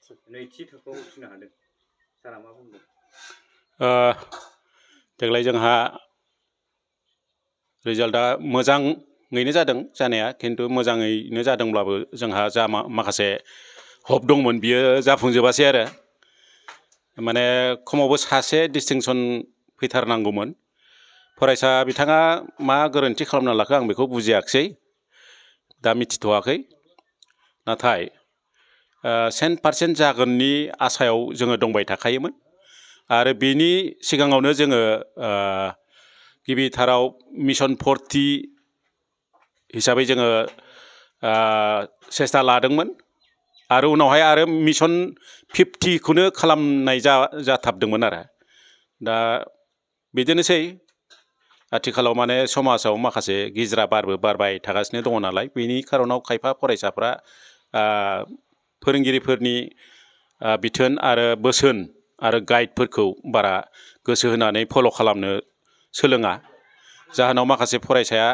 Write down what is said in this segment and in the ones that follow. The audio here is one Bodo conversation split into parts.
नैथि थाखोआव उथ्रिनो हादों सारा मा बुंदों? देग्लाय जोंहा रिजाल्टआ मोजाङैनो जादों जानाया, खिन्थु मोजाङैनो जादोंब्लाबो जोंहा जा माखासे हप दंमोन बियो जाफुंजोबासै आरो। माने खमावबो सासे डिस्टिंसन फैथारनांगौमोन। फरायसा बिथाङा मा गोरोन्थि खालामना लाखो आं बेखौ बुजियाखिसै, दा मिथिथ'वाखै। नाथाय 100% जागोननि आसायाव जोङो दंबाय थाखायोमोन आरो बेनि सिगाङावनो जोङो गिबिथाराव मिशन 40 हिसाबै जोङो सेस्था लादोंमोन आरो उनावहाय आरो मिशन 50खौनो खालामनाय जाथाबदोंमोन आरो। दा बिदिनोसै आथिखालाव माने समाजाव माखासे गिज्रा बारबो बारबाय थागासिनो दङ नालाय, बेनि खारनाव खायफा फरायसाफ्रा फोरोंगिरिफोरनि बिथोन आरो बोसोन आरो गाइडफोरखौ बारा गोसो होनानै फल' खालामनो सोलोङा, जाहोनाव माखासे फरायसाया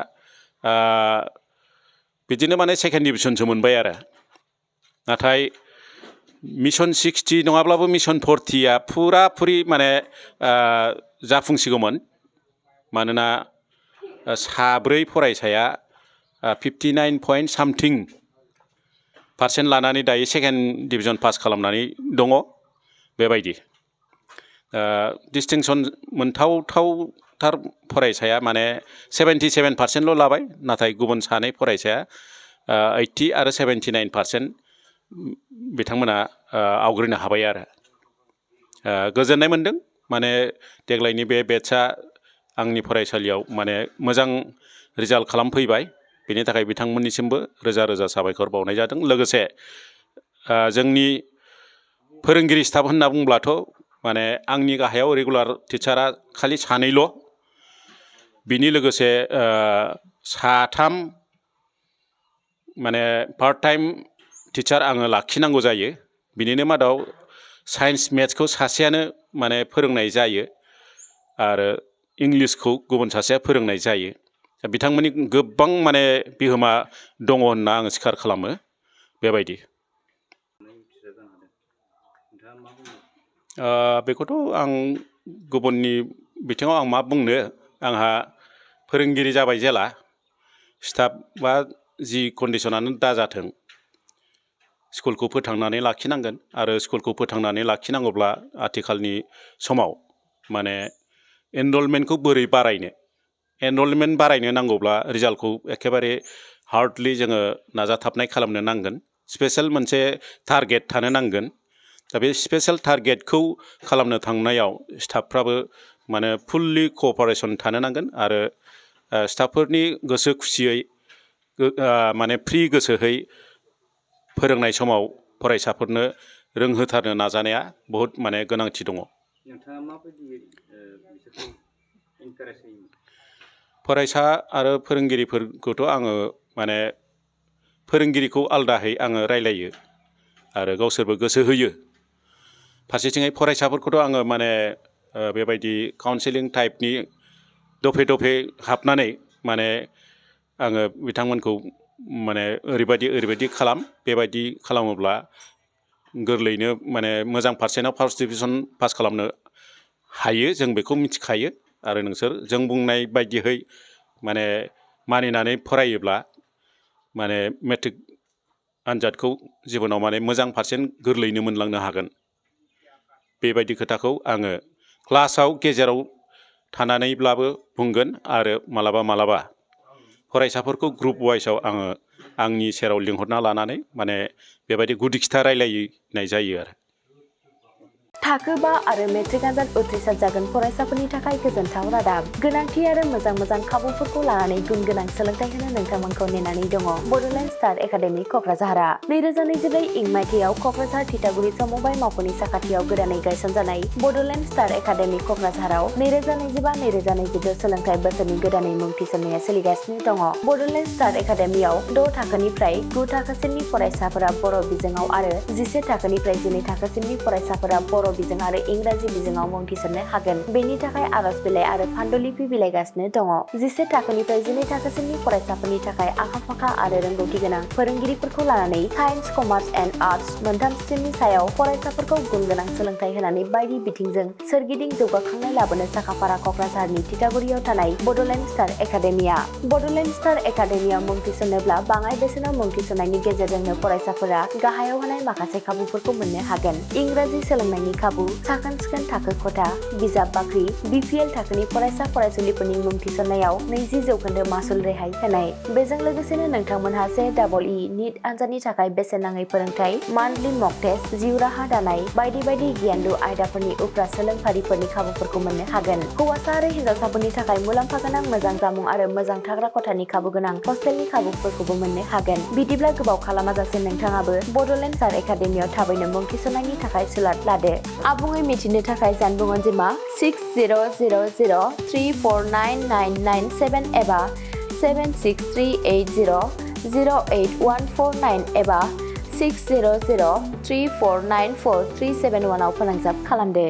बिदिनो माने सेकेन्ड डिभिसनसो मोनबाय आरो। नाथाय मिशन 60 नङाब्लाबो मिशन 40आ फुराफुरि माने जाफुंसिगौमोन, मानोना साब्रै फरायसाया 59.something% लानानै दायो सेकेन्ड डिभिजन पास खालामनानै दङ। बेबायदि डिस्टिंसन मोनथावथार फरायसाया माने 77%ल' लाबाय, नाथाय गुबुन सानै फरायसाया 80 आरो 79% बिथांमोना आवग्रिनो हाबाय आरो। गोजोननाय मोनदों, माने देग्लायनि बे बेटसआ आंनि फरायसालियाव माने मोजां रिजाल्ट खालामफैबाय। बेनि थाखाय बिथांमोननिसिमबो रोजा रोजा साबायखर बावनाय जादों। लोगोसे जोंनि फोरोंगिरि स्टाफ होनना बुंब्लाथ' माने आंनि गाहायाव रेगुलार टिचारा खालि सानैल', बिनि लोगोसे 3 माने पार्ट टाइम टिचार आङो लाखिनांगौ जायो। बिनिनो मादाव साइन्स मेथ्सखौ सासेयानो माने फोरोंनाय जायो आरो इंलिसखौ गुबुन सासेया फोरोंनाय जायो। बिथांमोननि गोबां माने बिहोमा दङ होनना आङो स्वीकार खालामो। बेबायदि बेखौथ' आं गुबुननि बिथिङाव आं मा बुंनो, आंहा फोरोंगिरि जाबाय जेला स्टाफआ जि कन्डिसनानो दाजाथों, स्कुलखौ फोथांनानै लाखिनांगोन आरो स्कुलखौ फोथांनानै लाखिनांगौब्ला आथिखालनि समाव माने एनरलमेन्टखौ बोरै बारायनो, एनरलमेन्ट बारायनो नांगौब्ला रिजाल्टखौ एखेबारे हार्डलि जोङो नाजाथाबनाय खालामनो नांगोन। स्पेशेल मोनसे टारगेट थानो नांगोन। दा बे स्पेशेल टारगेटखौ खालामनो थांनायाव स्टाफफ्राबो माने फुल्लि क'अपारेसन थानो नांगोन आरो स्टाफफोरनि गोसो खुसियै माने फ्रि गोसोहै फोरोंनाय समाव फरायसाफोरनो रोंहोथारनो नाजानाया बहुद माने गोनांथि दङ। नोंथाङा माबायदि बिसोरखौ इनकारेज होयो? फरायसा आरो फोरोंगिरिफोरखौथ' आङो माने फोरोंगिरिखौ आलदाहै आङो रायलायो आरो गावसोरबो गोसो होयो। फारसेथिङै फरायसाफोरखौथ' आङो माने बेबायदि काउन्सिलिं टाइपनि दफे दफे हाबनानै माने आङो बिथांमोनखौ माने ओरैबायदि खालाम, बेबायदि खालामोब्ला गोरलैयैनो माने मोजां पार्सेन्टआव फार्स्ट डिभिजन पास खालामनो हायो, जों बेखौ मिथिखायो। आरो नोंसोर जों बुंनाय बायदियै माने मानिनानै फरायोब्ला माने मेट्रिक आनजादखौ जिबनाव माने मोजां पार्सेन्ट गोरलैयैनो मोनलांनो हागोन। बेबायदि खोथाखौ आङो क्लासाव गेजेराव थानानैब्लाबो बुंगोन आरो मालाबा फरायसाफोरखौ ग्रुप वाइसआव आङो आंनि सेराव लिंहरना लानानै माने बेबायदि गुदि खिथा रायलायनाय जायो आरो। थाखो 5 आरो मेट्रिक आनजाद उथ्रिसार जागोन फरायसाफोरनि थाखाय गोजोनथाव रादाब। गोनांथि आरो मोजां खाबुफोरखौ लानानै गुन गोनां सोलोंथाइ होनो नोंथांमोनखौ नेनानै दङ बड'लेण्ड स्टार एकाडेमि क'क्राझारआ। 2024 इं मायथाइयाव क'क्राझार थिथागुरि समबाय मावख'नि साखाथियाव गोदानै गायसनजानाय बड'लेण्ड स्टार एकाडेमि क'क्राझाराव 2025-2026 सोलोंथाइ बोसोरनि गोदानै मुं थिसननाया सोलिगासिनो दङ। बड'लेण्ड स्टार एकाडेमियाव 6 थाखोनिफ्राय 9 थाखोसिमनि फरायसाफोरा बर' बिजोङाव आरो 11 थाखोनिफ्राय 12 थाखोसिमनि फरायसाफोरा बर' बिजों आरो इंराजि बिजोङाव मुं थिसननो हागोन। बेनि थाखाय आर'ज बिलाइ आरो पान्डुलिपि बिलाइगासिनो दङ। 11 थाखोनिफ्राय 12 थाखोसिमनि फरायसाफोरनि थाखाय आखा-फाखा आरो रोंगौथि गोनां फोरोंगिरिफोरखौ लानानै साइन्स, कमार्स एन्ड आर्टस मोनथाम स्ट्रिमनि सायाव फरायसाफोरखौ गुन गोनां सोलोंथाइ होनानै बायदि बिथिंजों सोरगिदिं जौगाखांनाय लाबोनो साखाफारा क'क्राझारनि तितागुरियाव थानाय Bodoland star academia. Bodoland star एकाडेमियाव मुं थिसननोब्ला बाङाइ बेसेनाव मुं थिसननायनि गेजेरजोंनो फरायसाफोरा गाहायाव होनाय माखासे खाबुफोरखौ मोननो हागोन। इंराजि सोलोंनायनि खाबु, साखोन-सिखोन थाखो खथा, बिजाब बाख्रि, BPL थाखोनि फरायसा फरायसुलिफोरनि मुं थिसननायाव 20% मासुल रेहाय होनाय। बेजों लोगोसेनो नोंथांमोनहा JEE नीट आनजादनि थाखाय बेसेन नाङै फोरोंथाय, मान्थलि मक टेस्ट, जिउ राहा दानाय बायदि बायदि गियानलु आयदाफोरनि उफ्रा सोलोंफारिफोरनि खाबुफोरखौ मोननो हागोन। हौवासा आरो हिन्जावसाफोरनि थाखाय मुलाम्फा गोनां मोजां जामुं आरो मोजां थाग्रा खथानि खाबु गोनां हस्टेलनि खाबुफोरखौबो मोननो हागोन। बिदिब्ला गोबाव खालामाजासे नोंथाङाबो बड'लेण्ड स्टार एकाडेमियाव थाबैनो मुं थिसननायनि थाखाय सुलाद लादो। आबुङै मिथिनो थाखाय जानबुं अनजिमा 6000349997 एबा 7638008149 एबा 6003494371 आव फोनांजाब खालामदो।